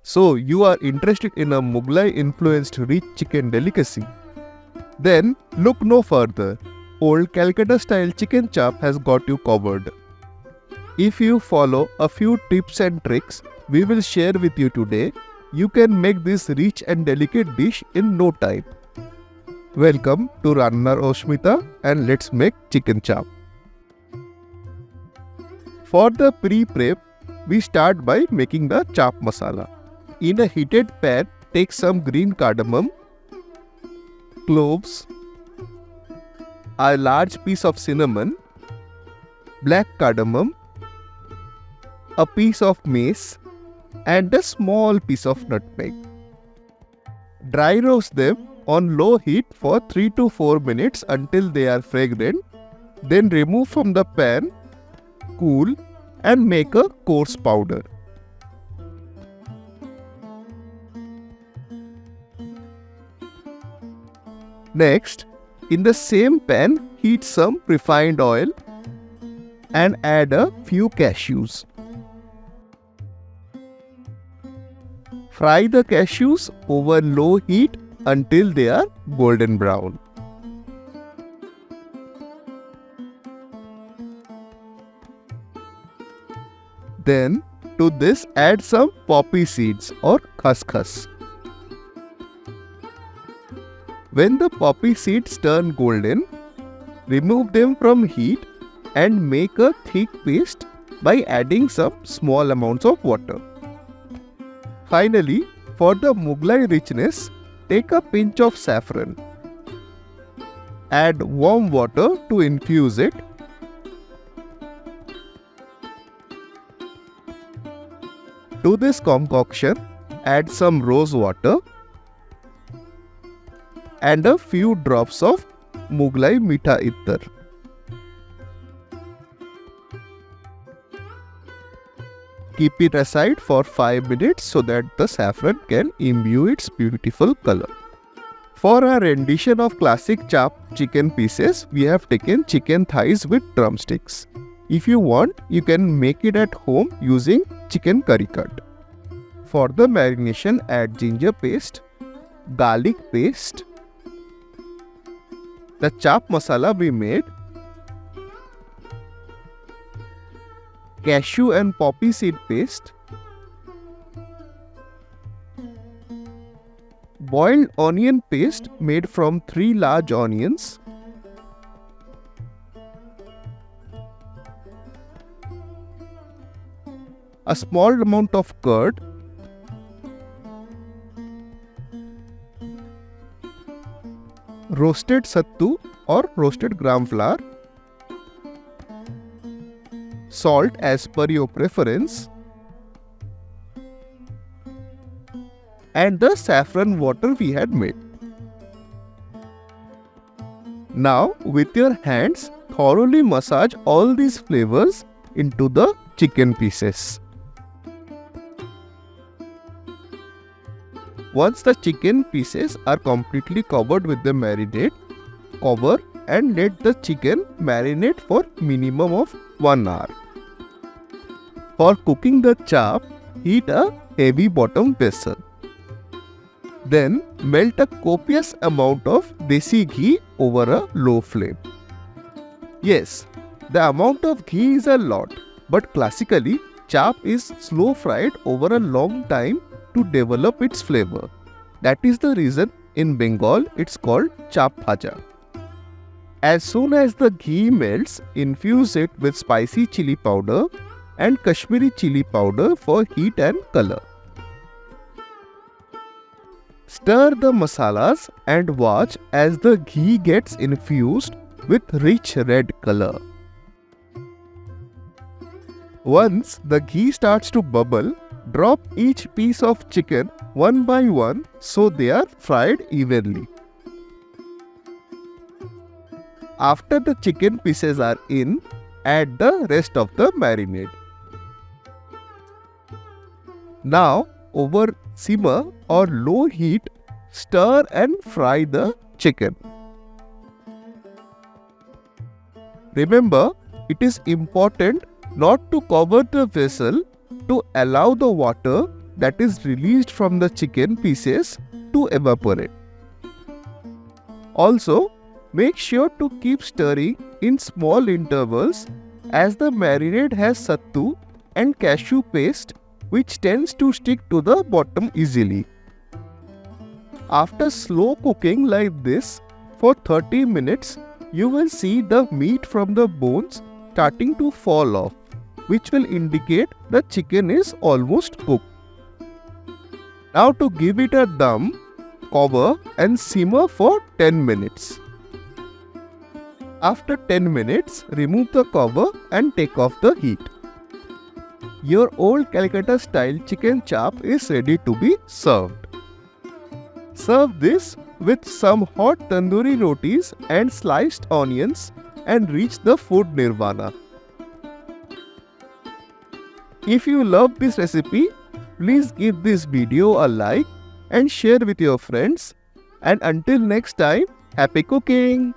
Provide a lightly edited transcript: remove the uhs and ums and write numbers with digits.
So you are interested in a Mughlai influenced rich chicken delicacy? Then look no further. Old Calcutta-style Chicken Chaap has got you covered. If you follow a few tips and tricks we will share with you today, you can make this rich and delicate dish in no time. Welcome to Rannar Oshmita and let's make chicken chaap. For the pre-prep, we start by making the chaap masala. In a heated pan, take some green cardamom, cloves, a large piece of cinnamon, black cardamom, a piece of mace, and a small piece of nutmeg. Dry roast them on low heat for 3 to 4 minutes until they are fragrant. Then remove from the pan, cool, and make a coarse powder. Next, in the same pan, heat some refined oil and add a few cashews. Fry the cashews over low heat until they are golden brown. Then, to this add some poppy seeds or khaskhas. When the poppy seeds turn golden, remove them from heat and make a thick paste by adding some small amounts of water. Finally, for the Mughlai richness, take a pinch of saffron. Add warm water to infuse it. To this concoction, add some rose water and a few drops of Mughlai Meetha Ittar. Keep it aside for 5 minutes so that the saffron can imbue its beautiful color. For our rendition of classic chaap chicken pieces, we have taken chicken thighs with drumsticks. If you want, you can make it at home using chicken curry cut. For the marination, add ginger paste, garlic paste, the chaap masala we made, cashew and poppy seed paste, boiled onion paste made from 3 large onions, a small amount of curd, roasted sattu or roasted gram flour, salt as per your preference, and the saffron water we had made. Now, with your hands, thoroughly massage all these flavors into the chicken pieces. Once the chicken pieces are completely covered with the marinade, cover and let the chicken marinate for minimum of 1 hour. For cooking the chaap, heat a heavy bottom vessel. Then melt a copious amount of desi ghee over a low flame. Yes, the amount of ghee is a lot, but classically chaap is slow fried over a long time to develop its flavor. That is the reason in Bengal it's called chaap bhaja. As soon as the ghee melts, infuse it with spicy chili powder and Kashmiri chili powder for heat and color. Stir the masalas and watch as the ghee gets infused with rich red color. Once the ghee starts to bubble, drop each piece of chicken one by one so they are fried evenly. After the chicken pieces are in, add the rest of the marinade. Now, over simmer or low heat, stir and fry the chicken. Remember, it is important not to cover the vessel to allow the water that is released from the chicken pieces to evaporate. Also, make sure to keep stirring in small intervals as the marinade has sattu and cashew paste which tends to stick to the bottom easily. After slow cooking like this for 30 minutes, you will see the meat from the bones starting to fall off, which will indicate the chicken is almost cooked. Now to give it a dum, cover and simmer for 10 minutes. After 10 minutes, remove the cover and take off the heat. Your Old Calcutta-style chicken chap is ready to be served. Serve this with some hot tandoori rotis and sliced onions and reach the food nirvana. If you love this recipe, please give this video a like and share with your friends. And until next time, happy cooking!